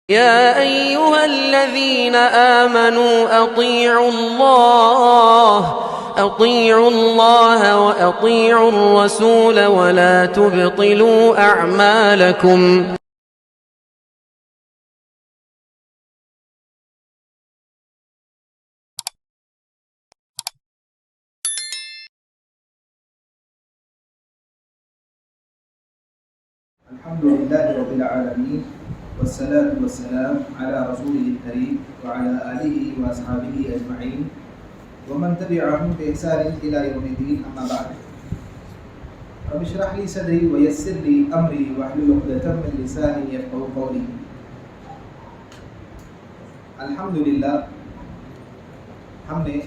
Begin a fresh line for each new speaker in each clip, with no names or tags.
يا أيها الذين آمنوا أطيعوا الله وأطيعوا الرسول ولا تبطلوا أعمالكم.
الحمد لله رب العالمين والصلاة والسلام على رسوله الكريم وعلى آله وأصحابه أجمعين ومن تبعهم بإحسان إلى يوم الدين. أما بعد، رب اشرح لي صدري ويسر لي أمري واحلل عقدة من لساني يفقهوا قولي. الحمدللہ ہم نے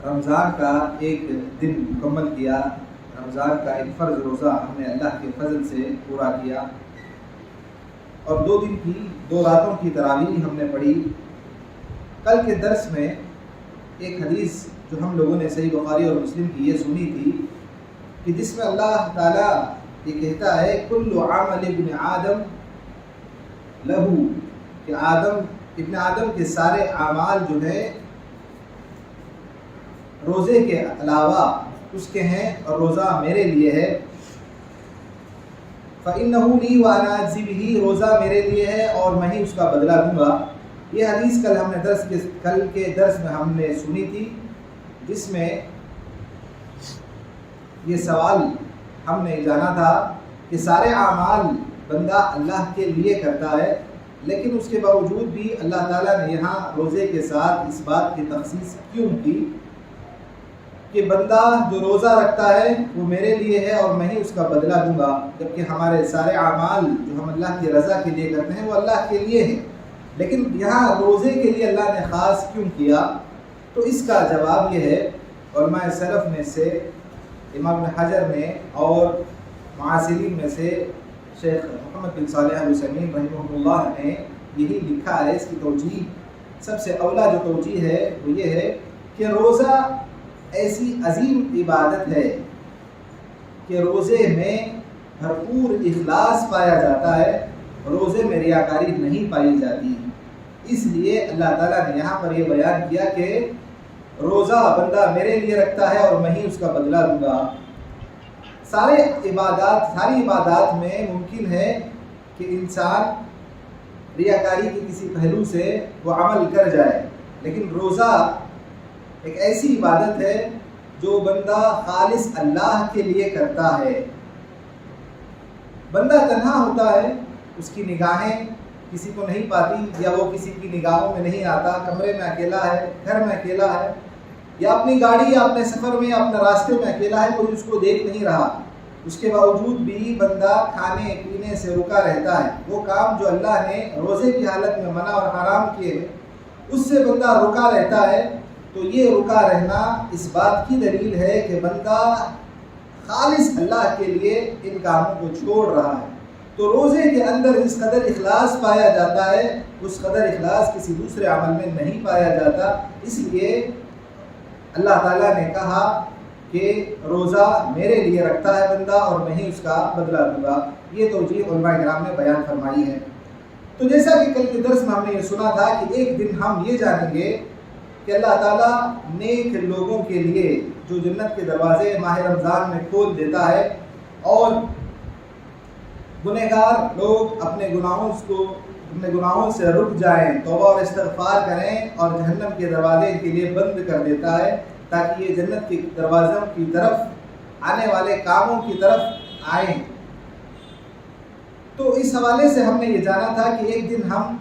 رمضان کا ایک دن مکمل کیا. رمضان کا ایک فرض روزہ ہم نے اللہ کے فضل سے پورا کیا اور 2 دن کی 2 راتوں کی تراویح ہم نے پڑھی. کل کے درس میں ایک حدیث جو ہم لوگوں نے صحیح بخاری اور مسلم کی یہ سنی تھی کہ جس میں اللہ تعالیٰ یہ کہتا ہے کل عمل ابن آدم لہو، کہ ابن آدم کے سارے اعمال جو ہے روزے کے علاوہ اس کے ہیں اور روزہ میرے لیے ہے. فَإِنَّهُ لِي وَأَنَا أَجْزِي بِهِ، روزہ میرے لیے ہے اور میں ہی اس کا بدلہ دوں گا. یہ حدیث کل کے درس میں ہم نے سنی تھی، جس میں یہ سوال ہم نے جانا تھا کہ سارے اعمال بندہ اللہ کے لیے کرتا ہے، لیکن اس کے باوجود بھی اللہ تعالیٰ نے یہاں روزے کے ساتھ اس بات کی تخصیص کیوں کی کہ بندہ جو روزہ رکھتا ہے وہ میرے لیے ہے اور میں ہی اس کا بدلہ دوں گا، جبکہ ہمارے سارے اعمال جو ہم اللہ کی رضا کے لیے کرتے ہیں وہ اللہ کے لیے ہیں. لیکن یہاں روزے کے لیے اللہ نے خاص کیوں کیا؟ تو اس کا جواب یہ ہے، علماء سلف میں سے امام ابن حجر نے اور معاصرین میں سے شیخ محمد بن صالح العثیمین رحمہ اللہ نے یہی لکھا ہے. اس کی توجیہ سب سے اولا جو توجیہ ہے وہ یہ ہے کہ روزہ ایسی عظیم عبادت ہے کہ روزے میں بھرپور اخلاص پایا جاتا ہے، روزے میں ریاکاری نہیں پائی جاتی. اس لیے اللہ تعالیٰ نے یہاں پر یہ بیان کیا کہ روزہ بندہ میرے لیے رکھتا ہے اور میں ہی اس کا بدلہ دوں گا. ساری عبادات میں ممکن ہے کہ انسان ریاکاری کے کسی پہلو سے وہ عمل کر جائے، لیکن روزہ ایک ایسی عبادت ہے جو بندہ خالص اللہ کے لیے کرتا ہے. بندہ تنہا ہوتا ہے، اس کی نگاہیں کسی کو نہیں پاتی یا وہ کسی کی نگاہوں میں نہیں آتا، کمرے میں اکیلا ہے، گھر میں اکیلا ہے، یا اپنی گاڑی یا اپنے سفر میں یا اپنے راستے میں اکیلا ہے، کوئی اس کو دیکھ نہیں رہا. اس کے باوجود بھی بندہ کھانے پینے سے رکا رہتا ہے. وہ کام جو اللہ نے روزے کی حالت میں منع اور حرام کیے ہیں اس سے بندہ رکا رہتا ہے. تو یہ رکا رہنا اس بات کی دلیل ہے کہ بندہ خالص اللہ کے لیے ان کاموں کو چھوڑ رہا ہے. تو روزے کے اندر اس قدر اخلاص پایا جاتا ہے، اس قدر اخلاص کسی دوسرے عمل میں نہیں پایا جاتا. اس لیے اللہ تعالیٰ نے کہا کہ روزہ میرے لیے رکھتا ہے بندہ اور میں ہی اس کا بدلہ دوں گا. یہ توجیہ علماء کرام نے بیان فرمائی ہے. تو جیسا کہ کل کے درس میں ہم نے یہ سنا تھا کہ ایک دن ہم یہ جانیں گے کہ اللہ تعالیٰ نیک لوگوں کے لیے جو جنت کے دروازے ماہ رمضان میں کھول دیتا ہے اور گنہگار لوگ اپنے گناہوں سے رک جائیں، توبہ اور استغفار کریں، اور جہنم کے دروازے کے لیے بند کر دیتا ہے تاکہ یہ جنت کے دروازوں کی طرف آنے والے کاموں کی طرف آئیں. تو اس حوالے سے ہم نے یہ جانا تھا کہ ایک دن ہم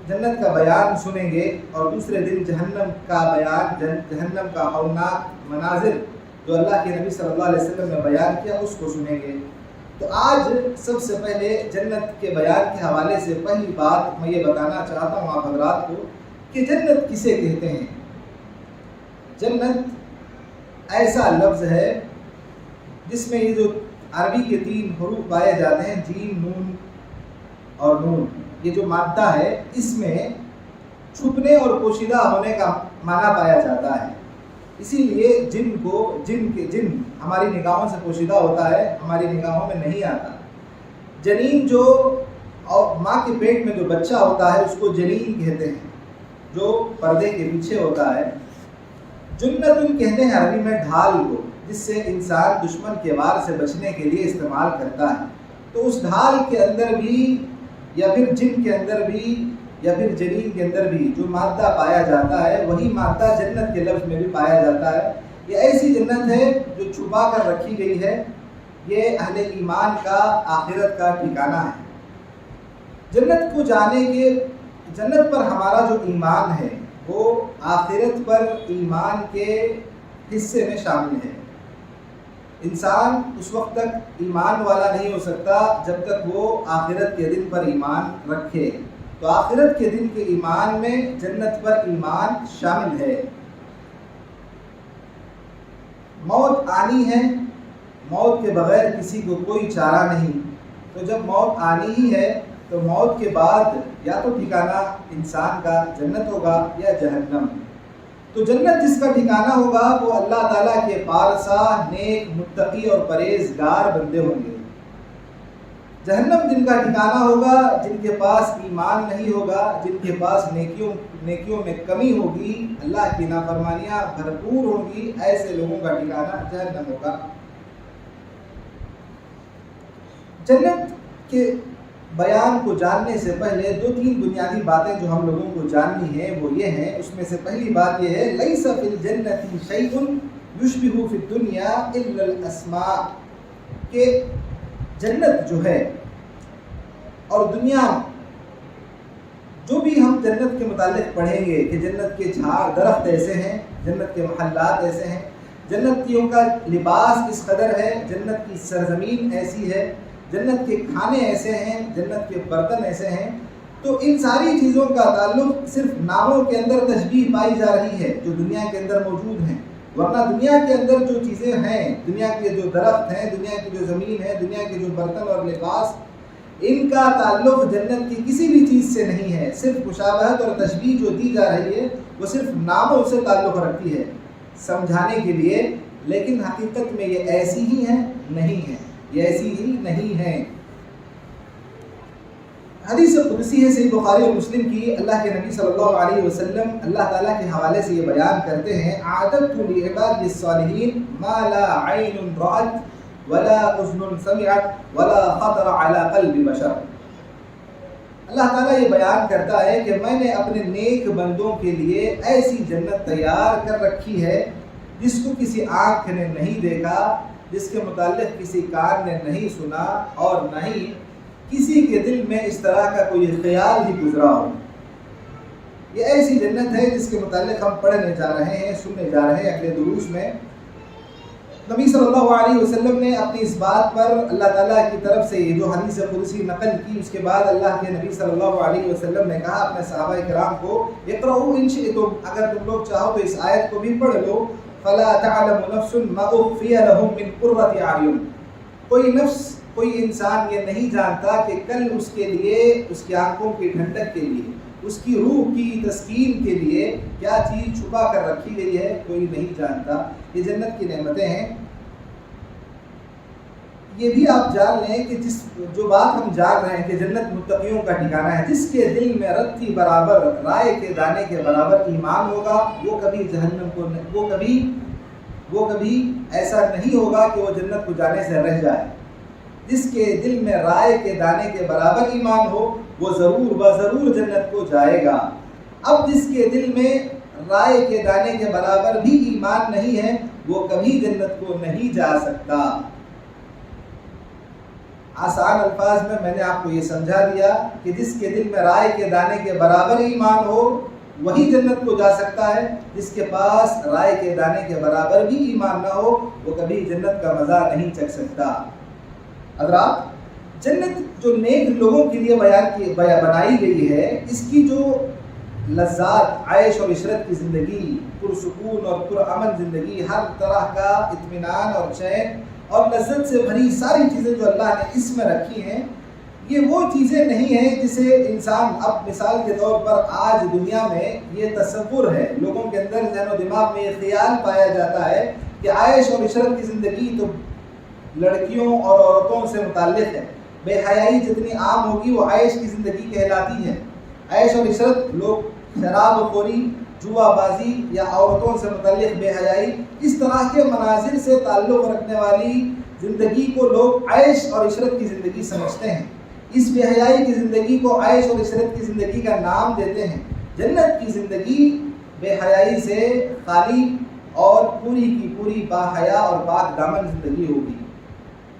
جنت کا بیان سنیں گے اور دوسرے دن جہنم کا بیان، جہنم کا ہولناک مناظر جو اللہ کے نبی صلی اللہ علیہ وسلم نے بیان کیا اس کو سنیں گے. تو آج سب سے پہلے جنت کے بیان کے حوالے سے پہلی بات میں یہ بتانا چاہتا ہوں آپ حضرات کو کہ جنت کسے کہتے ہیں. جنت ایسا لفظ ہے جس میں یہ جو عربی کے 3 حروف پائے جاتے ہیں، جیم، نون اور نون، یہ جو مادہ ہے اس میں چھپنے اور پوشیدہ ہونے کا معنی پایا جاتا ہے. اسی لیے جن ہماری نگاہوں سے پوشیدہ ہوتا ہے، ہماری نگاہوں میں نہیں آتا. جنین جو اور ماں کے پیٹ میں جو بچہ ہوتا ہے اس کو جنین کہتے ہیں، جو پردے کے پیچھے ہوتا ہے۔ جنتن کہتے ہیں عربی میں ڈھال کو، جس سے انسان دشمن کے وار سے بچنے کے لیے استعمال کرتا ہے۔ تو اس ڈھال کے اندر بھی یا پھر جن کے اندر بھی یا پھر جنین کے اندر بھی جو مادہ پایا جاتا ہے وہی مادہ جنت کے لفظ میں بھی پایا جاتا ہے۔ یہ ایسی جنت ہے جو چھپا کر رکھی گئی ہے، یہ اہل ایمان کا آخرت کا ٹھکانہ ہے۔ جنت کو جانے کے، جنت پر ہمارا جو ایمان ہے وہ آخرت پر ایمان کے حصے میں شامل ہے۔ انسان اس وقت تک ایمان والا نہیں ہو سکتا جب تک وہ آخرت کے دن پر ایمان رکھے۔ تو آخرت کے دن کے ایمان میں جنت پر ایمان شامل ہے۔ موت آنی ہے، موت کے بغیر کسی کو کوئی چارہ نہیں۔ تو جب موت آنی ہی ہے تو موت کے بعد یا تو ٹھکانہ انسان کا جنت ہوگا یا جہنم۔ تو جنت جس کا ٹھکانہ ہوگا وہ اللہ تعالیٰ کے پارسا، نیک، متقی اور پرہیزگار بندے ہوں گے۔ جہنم جن کا ٹھکانہ ہوگا جن کے پاس ایمان نہیں ہوگا، جن کے پاس نیکیوں میں کمی ہوگی، اللہ کی نافرمانیاں بھرپور ہوں گی، ایسے لوگوں کا ٹھکانہ جہنم ہوگا۔ جنت کے بیان کو جاننے سے پہلے 2-3 بنیادی باتیں جو ہم لوگوں کو جاننی ہیں وہ یہ ہیں۔ اس میں سے پہلی بات یہ ہے لیس فی الجنۃ شیء یشبہ فی الدنیا الا الاسماء، کہ جنت جو ہے اور دنیا، جو بھی ہم جنت کے متعلق پڑھیں گے کہ جنت کے جھاڑ درخت ایسے ہیں، جنت کے محلات ایسے ہیں، جنتیوں کا لباس اس قدر ہے، جنت کی سرزمین ایسی ہے، جنت کے کھانے ایسے ہیں، جنت کے برتن ایسے ہیں، تو ان ساری چیزوں کا تعلق صرف ناموں کے اندر تشبیہ پائی جا رہی ہے جو دنیا کے اندر موجود ہیں، ورنہ دنیا کے اندر جو چیزیں ہیں، دنیا کے جو درخت ہیں، دنیا کی جو زمین ہے، دنیا کے جو برتن اور لباس، ان کا تعلق جنت کی کسی بھی چیز سے نہیں ہے۔ صرف مشابہت اور تشبیہ جو دی جا رہی ہے وہ صرف ناموں سے تعلق رکھتی ہے سمجھانے کے لیے، لیکن حقیقت میں یہ ایسی ہی ہیں نہیں ہیں، یہ ایسی ہی نہیں ہیں۔ حدیث قدسی ہے صحیح بخاری اور مسلم کی، اللہ کے نبی صلی اللہ علیہ وسلم اللہ تعالیٰ کے حوالے سے یہ بیان کرتے ہیں اعددت لعبادی الصالحین ما لا عین رأت ولا اذن سمعت ولا خطر علی قلب بشر۔ اللہ تعالیٰ یہ بیان کرتا ہے کہ میں نے اپنے نیک بندوں کے لیے ایسی جنت تیار کر رکھی ہے جس کو کسی آنکھ نے نہیں دیکھا، جس کے متعلق کسی کان نے نہیں سنا، اور نہ ہی کسی کے دل میں اس طرح کا کوئی خیال ہی گزرا ہو۔ یہ ایسی جنت ہے جس کے متعلق ہم پڑھنے جا رہے ہیں، سننے جا رہے ہیں اگلے دروس میں۔ نبی صلی اللہ علیہ وسلم نے اپنی اس بات پر اللہ تعالیٰ کی طرف سے یہ جو حدیث قدسی نقل کی، اس کے بعد اللہ کے نبی صلی اللہ علیہ وسلم نے کہا اپنے صحابہ کرام کو اقرؤوا ان شئتم، اگر تم لوگ چاہو تو اس آیت کو بھی پڑھ لو، فلا تعلم نفس ما اخفی لهم من قرۃ اعین، کوئی نفس، کوئی انسان یہ نہیں جانتا کہ کل اس کے لیے، اس کی آنکھوں کی ٹھنڈک کے لیے، اس کی روح کی تسکین کے لیے کیا چیز چھپا کر رکھی گئی ہے، کوئی نہیں جانتا۔ یہ جنت کی نعمتیں ہیں۔ یہ بھی آپ جان لیں کہ جو بات ہم جان رہے ہیں کہ جنت متقیوں کا ٹھکانہ ہے، جس کے دل میں رتی برابر، رائے کے دانے کے برابر ایمان ہوگا، وہ کبھی جہنم کو، وہ کبھی ایسا نہیں ہوگا کہ وہ جنت کو جانے سے رہ جائے۔ جس کے دل میں رائے کے دانے کے برابر ایمان ہو وہ ضرور جنت کو جائے گا۔ اب جس کے دل میں رائے کے دانے کے برابر بھی ایمان نہیں ہے وہ کبھی جنت کو نہیں جا سکتا۔ آسان الفاظ میں نے آپ کو یہ سمجھا دیا کہ جس کے دل میں رائے کے دانے کے برابر ایمان ہو وہی جنت کو جا سکتا ہے، جس کے پاس رائے کے دانے کے برابر بھی ایمان نہ ہو وہ کبھی جنت کا مزہ نہیں چکھ سکتا۔ حضرات، جنت جو نیک لوگوں کے لیے بنائی گئی ہے، اس کی جو لذات، عیش اور عشرت کی زندگی، پرسکون اور پرامن زندگی، ہر طرح کا اطمینان اور چین اور لذت سے بھری ساری چیزیں جو اللہ نے اس میں رکھی ہیں، یہ وہ چیزیں نہیں ہیں جسے انسان، اب مثال کے طور پر آج دنیا میں یہ تصور ہے، لوگوں کے اندر ذہن و دماغ میں یہ خیال پایا جاتا ہے کہ عیش اور عشرت کی زندگی تو لڑکیوں اور عورتوں سے متعلق ہے، بے حیائی جتنی عام ہوگی وہ عیش کی زندگی کہلاتی ہے۔ عیش اور عشرت، لوگ شراب خوری، جوا بازی یا عورتوں سے متعلق بے حیائی، اس طرح کے مناظر سے تعلق رکھنے والی زندگی کو لوگ عیش اور عشرت کی زندگی سمجھتے ہیں۔ اس بے حیائی کی زندگی کو عیش اور عشرت کی زندگی کا نام دیتے ہیں۔ جنت کی زندگی بے حیائی سے خالی اور پوری کی پوری با حیا اور پاک دامن زندگی ہوگی۔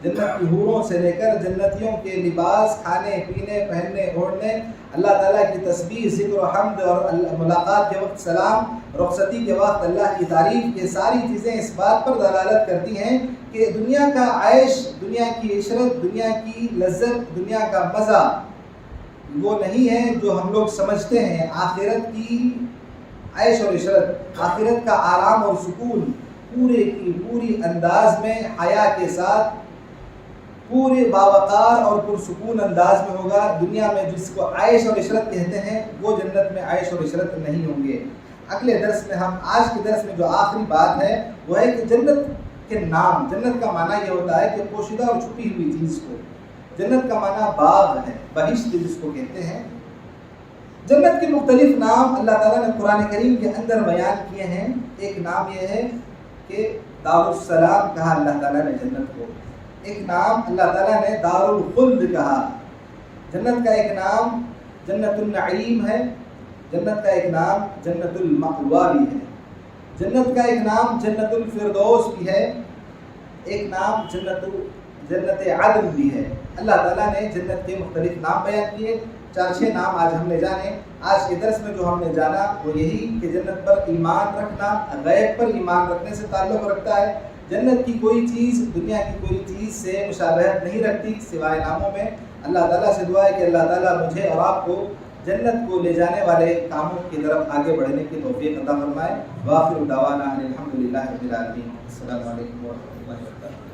جنت کی حوروں سے لے کر جنتیوں کے لباس، کھانے پینے، پہننے اوڑھنے، اللہ تعالیٰ کی تسبیح، ذکر و حمد اور ملاقات کے وقت سلام، رخصتی کے وقت اللہ کی تعریف، یہ ساری چیزیں اس بات پر دلالت کرتی ہیں کہ دنیا کا عیش، دنیا کی عشرت، دنیا کی لذت، دنیا کا مزہ وہ نہیں ہے جو ہم لوگ سمجھتے ہیں۔ آخرت کی عیش اور عشرت، آخرت کا آرام اور سکون پورے کی پوری انداز میں حیا کے ساتھ پورے باوقار اور پرسکون انداز میں ہوگا۔ دنیا میں جس کو عیش اور عشرت کہتے ہیں وہ جنت میں عیش اور عشرت نہیں ہوں گے۔ اگلے درس میں آج کے درس میں جو آخری بات ہے وہ ہے کہ جنت کے نام، جنت کا معنی یہ ہوتا ہے کہ پوشیدہ اور چھپی ہوئی چیز کو، جنت کا معنی باغ ہے، بہشت جس کو کہتے ہیں۔ جنت کے مختلف نام اللہ تعالیٰ نے قرآن کریم کے اندر بیان کیے ہیں۔ ایک نام یہ ہے کہ دار السلام کہا اللہ تعالیٰ نے جنت کو، ایک نام اللہ تعالیٰ نے دار الخلد کہا۔ جنت کا ایک نام جنت النعیم ہے، جنت کا ایک نام جنت المأوا بھی ہے، جنت کا ایک نام جنت الفردوس بھی ہے، ایک نام جنت عدن بھی ہے۔ اللہ تعالیٰ نے جنت کے مختلف نام بیان کیے، 4-6 نام آج ہم نے جانے۔ آج کے درس میں جو ہم نے جانا وہ یہی کہ جنت پر ایمان رکھنا غیب پر ایمان رکھنے سے تعلق رکھتا ہے۔ جنت کی کوئی چیز دنیا کی کوئی چیز سے مشابہت نہیں رکھتی سوائے ناموں میں۔ اللہ تعالیٰ سے دعا ہے کہ اللہ تعالیٰ مجھے اور آپ کو جنت کو لے جانے والے کاموں کی طرف آگے بڑھنے کی توفیق عطا فرمائے۔ وآخر دعوانا ان الحمد للہ رب العالمین۔ السلام علیکم ورحمۃ اللہ وبرکاتہ۔